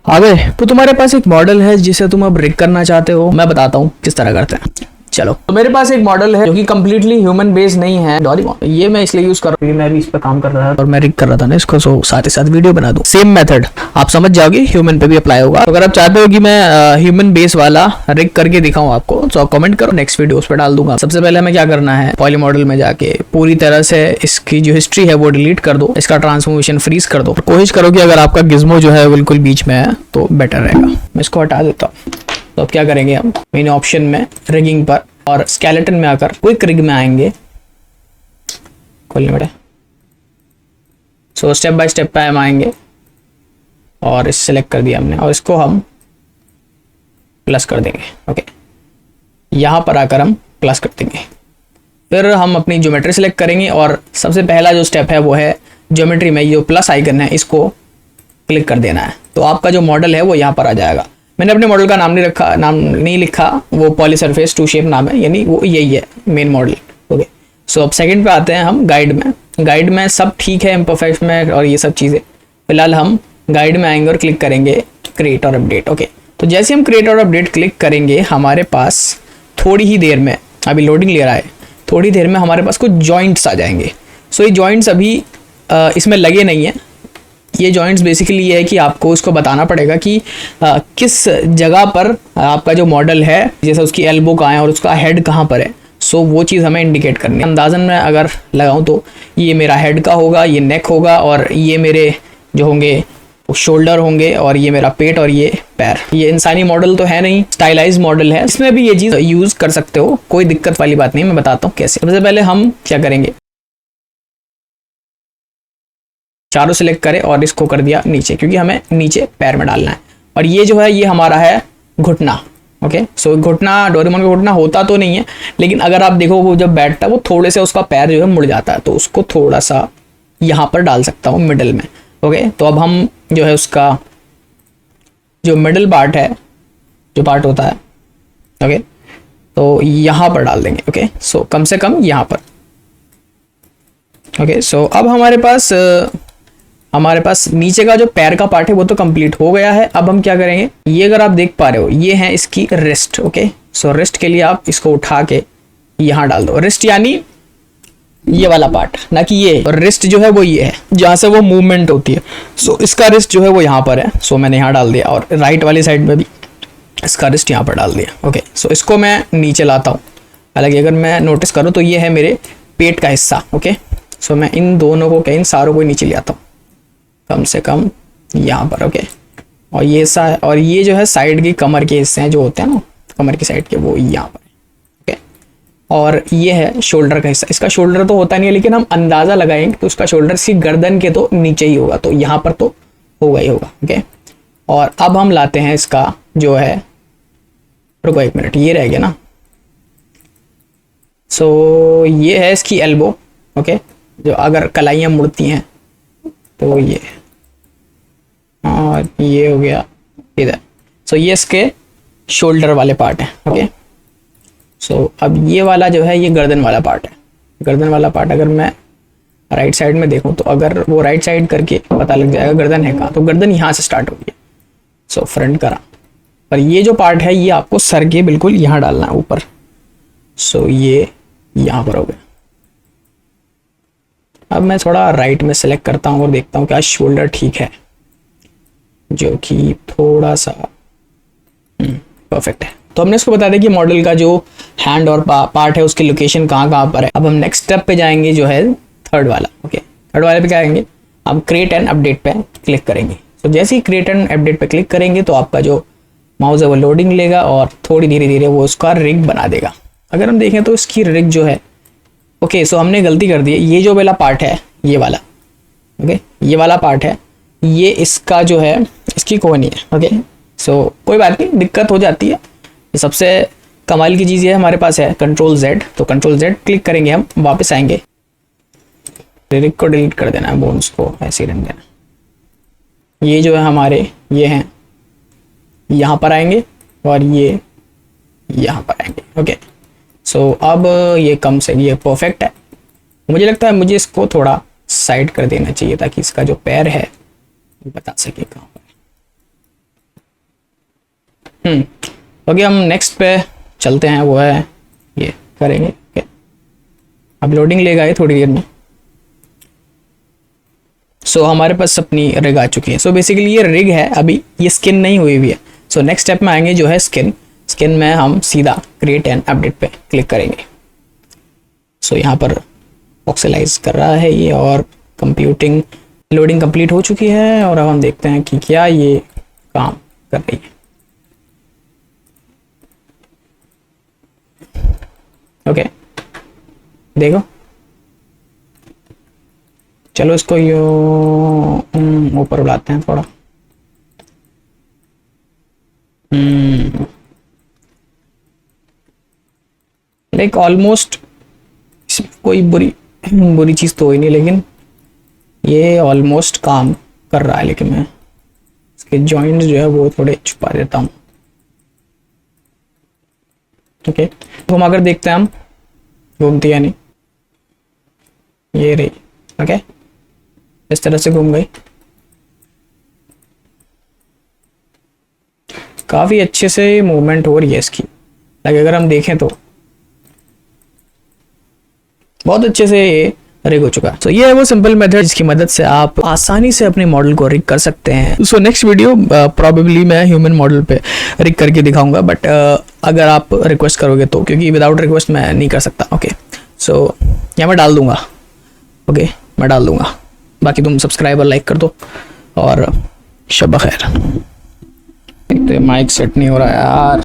आ गए तो तुम्हारे पास एक मॉडल है जिसे तुम अब रिग करना चाहते हो। मैं बताता हूँ किस तरह करते हैं। चलो, तो मेरे पास एक मॉडल है जो कि कम्प्लीटली ह्यूमन बेस्ड नहीं है, डोरेमोन। ये मैं इसलिए यूज कर रहा हूँ, मैं भी इस पर काम कर रहा था और मैं रिग कर रहा था ना इसको, सो साथ ही साथ वीडियो बना दूं। सेम मेथड आप समझ जाओगे, ह्यूमन पे भी अप्लाई होगा। तो अगर आप चाहते हो कि मैं ह्यूमन बेस वाला रिग करके दिखाऊं आपको, तो आप कमेंट करो, नेक्स्ट वीडियो उस पर डाल दूंगा। सबसे पहले हमें क्या करना है, पॉली मॉडल में जाके पूरी तरह से इसकी जो हिस्ट्री है वो डिलीट कर दो, इसका ट्रांसफॉर्मेशन फ्रीज कर दो। कोशिश करो कि अगर आपका गिज्मो जो है बिल्कुल बीच में है तो बेटर रहेगा। मैं इसको हटा देता हूँ। तो अब क्या करेंगे, हम मेन ऑप्शन में रिगिंग पर और स्केलेटन में आकर क्विक रिग में आएंगे। खोलने बेटा। सो स्टेप बाय स्टेप पे हम आएंगे और इस सेलेक्ट कर दिया हमने और इसको हम प्लस कर देंगे। ओके, यहाँ पर आकर हम प्लस कर देंगे। फिर हम अपनी ज्योमेट्री सेलेक्ट करेंगे और सबसे पहला जो स्टेप है वो है ज्योमेट्री में जो प्लस आइकन है इसको क्लिक कर देना है। तो आपका जो मॉडल है वो यहाँ पर आ जाएगा। मैंने अपने मॉडल का नाम नहीं लिखा, वो पॉली सरफेस टू शेप नाम है, यानी वो यही है मेन मॉडल। ओके, सो अब सेकंड पे आते हैं हम गाइड में। गाइड में सब ठीक है, इम्परफेक्ट में और ये सब चीज़ें। फिलहाल हम गाइड में आएंगे और क्लिक करेंगे क्रिएट और अपडेट। ओके, तो जैसे हम क्रिएट और अपडेट क्लिक करेंगे हमारे पास थोड़ी ही देर में, अभी लोडिंग ले रहा है, थोड़ी देर में हमारे पास कुछ जॉइंट्स आ जाएंगे। सो ये जॉइंट्स अभी इसमें लगे नहीं हैं। ये जॉइंट्स बेसिकली ये है कि आपको उसको बताना पड़ेगा कि किस जगह पर आपका जो मॉडल है, जैसे उसकी एल्बो कहाँ है और उसका हेड कहाँ पर है। सो वो चीज़ हमें इंडिकेट करनी है। अंदाजन में अगर लगाऊं तो ये मेरा हेड का होगा, ये नेक होगा और ये मेरे जो होंगे शोल्डर होंगे और ये मेरा पेट और ये पैर। ये इंसानी मॉडल तो है नहीं, स्टाइलाइज मॉडल है। इसमें भी ये चीज़ यूज कर सकते हो, कोई दिक्कत वाली बात नहीं। मैं बताता हूँ कैसे। सबसे पहले हम क्या करेंगे, चारों सेलेक्ट करें और इसको कर दिया नीचे, क्योंकि हमें नीचे पैर में डालना है। और ये जो है ये हमारा है घुटना। ओके, सो घुटना डोरेमोन का घुटना होता तो नहीं है, लेकिन अगर आप देखो वो जब बैठता है वो थोड़े से उसका पैर जो है मुड़ जाता है, तो उसको थोड़ा सा यहाँ पर डाल सकता हूँ मिडल में। ओके, तो अब हम जो है उसका जो मिडल पार्ट है, जो पार्ट होता है, ओके, तो यहाँ पर डाल देंगे। ओके, सो कम से कम यहाँ पर। ओके, सो अब हमारे पास नीचे का जो पैर का पार्ट है वो तो कंप्लीट हो गया है। अब हम क्या करेंगे, ये अगर आप देख पा रहे हो ये है इसकी रिस्ट। ओके, सो रिस्ट के लिए आप इसको उठा के यहाँ डाल दो। रिस्ट यानी ये वाला पार्ट, ना कि ये। और रिस्ट जो है वो ये है जहाँ से वो मूवमेंट होती है। सो इसका रिस्ट जो है वो यहाँ पर है। सो मैंने यहाँ डाल दिया और राइट वाली साइड में भी इसका रिस्ट यहाँ पर डाल दिया। ओके, सो इसको मैं नीचे लाता हूँ। हालांकि अगर मैं नोटिस करूँ तो ये है मेरे पेट का हिस्सा। ओके, सो मैं इन दोनों को इन सारों को नीचे ले आता हूँ, कम से कम यहाँ पर। ओके, और ये हिस्सा है और ये जो है साइड की कमर के हिस्से हैं जो होते हैं ना, कमर की साइड के, वो यहाँ पर। ओके, और ये है शोल्डर का हिस्सा। इसका शोल्डर तो होता नहीं है, लेकिन हम अंदाज़ा लगाएंगे तो उसका शोल्डर इसकी गर्दन के तो नीचे ही होगा, तो यहाँ पर तो होगा ही होगा। ओके, और अब हम लाते हैं इसका जो है, रुको एक मिनट, ये रह गया ना। सो ये है इसकी एल्बो। ओके, जो अगर कलाइयाँ मुड़ती हैं तो ये, और ये हो गया इधर। सो ये इसके शोल्डर वाले पार्ट है। ओके, सो अब ये वाला जो है ये गर्दन वाला पार्ट है। गर्दन वाला पार्ट अगर मैं राइट साइड में देखूं तो अगर वो राइट साइड करके पता लग जाएगा गर्दन है कहाँ, तो गर्दन यहाँ से स्टार्ट होगी। सो फ्रंट करा, पर ये जो पार्ट है ये आपको सर के बिल्कुल यहाँ डालना है ऊपर। सो ये यहाँ पर हो गया। अब मैं थोड़ा राइट में सेलेक्ट करता हूँ और देखता हूँ क्या शोल्डर ठीक है, जो कि थोड़ा सा परफेक्ट है। तो हमने इसको बता दिया कि मॉडल का जो हैंड और पार्ट है उसकी लोकेशन कहाँ कहाँ पर है। अब हम नेक्स्ट स्टेप पे जाएंगे, जो है थर्ड वाला। ओके, थर्ड वाले पे क्या आएंगे, हम क्रिएट एंड अपडेट पे क्लिक करेंगे। तो जैसे ही क्रिएट एंड अपडेट पे क्लिक करेंगे तो आपका जो माउस है वो लोडिंग लेगा और थोड़ी धीरे धीरे वो उसका रिग बना देगा। अगर हम देखें तो इसकी रिग जो है, ओके, सो हमने गलती कर दी है। ये जो वाला पार्ट है, ये वाला, ओके, ये वाला पार्ट है, ये इसका जो है इसकी कोहनी है। ओके, सो कोई बात नहीं, दिक्कत हो जाती है। सबसे कमाल की चीज़ ये हमारे पास है कंट्रोल Z। तो कंट्रोल Z क्लिक करेंगे, हम वापस आएंगे, रिग को डिलीट कर देना है, बोन्स को ऐसे ही रहने देना। ये जो है हमारे ये हैं, यहाँ पर आएंगे और ये यहाँ पर आएंगे। ओके, सो अब ये कम से ये परफेक्ट है। मुझे लगता है मुझे इसको थोड़ा साइड कर देना चाहिए ताकि इसका जो पैर है बता सके कहाँ पर। ओके, हम नेक्स्ट पे चलते हैं, वो है ये करेंगे। ओके, अब लोडिंग लेगा ये थोड़ी देर में। सो हमारे पास अपनी रिग आ चुकी है। सो बेसिकली ये रिग है, अभी ये स्किन नहीं हुई हुई है। सो नेक्स्ट स्टेप में आएंगे जो है स्किन में हम सीधा क्रिएट एंड अपडेट पे क्लिक करेंगे। सो यहाँ पर ऑक्सीलाइज कर रहा है ये, और कंप्यूटिंग लोडिंग कंप्लीट हो चुकी है, और अब हम देखते हैं कि क्या ये काम कर रही है। ओके, देखो, चलो इसको यो ऊपर बुलाते हैं थोड़ा। लाइक ऑलमोस्ट कोई बुरी चीज़ तो हुई नहीं, लेकिन ये ऑलमोस्ट काम कर रहा है। लेकिन मैं इसके जॉइंट्स जो है वो थोड़े छुपा देता हूँ। ओके, तो हम अगर देखते हैं हम घूमती है नहीं, ये रही। ओके, इस तरह से घूम गई, काफ़ी अच्छे से मूवमेंट हो रही है इसकी। लाइक अगर हम देखें तो बहुत अच्छे से ये रिग हो चुका है। तो ये है वो सिंपल मेथड जिसकी मदद से आप आसानी से अपने मॉडल को रिग कर सकते हैं। सो नेक्स्ट वीडियो प्रॉबेबली मैं ह्यूमन मॉडल पे रिग करके दिखाऊंगा, बट अगर आप रिक्वेस्ट करोगे तो, क्योंकि विदाउट रिक्वेस्ट मैं नहीं कर सकता। ओके, सो यहाँ मैं डाल दूंगा। ओके, मैं डाल दूंगा, बाकी तुम सब्सक्राइब और लाइक कर दो, और शब खैर। माइक सेट नहीं हो रहा यार।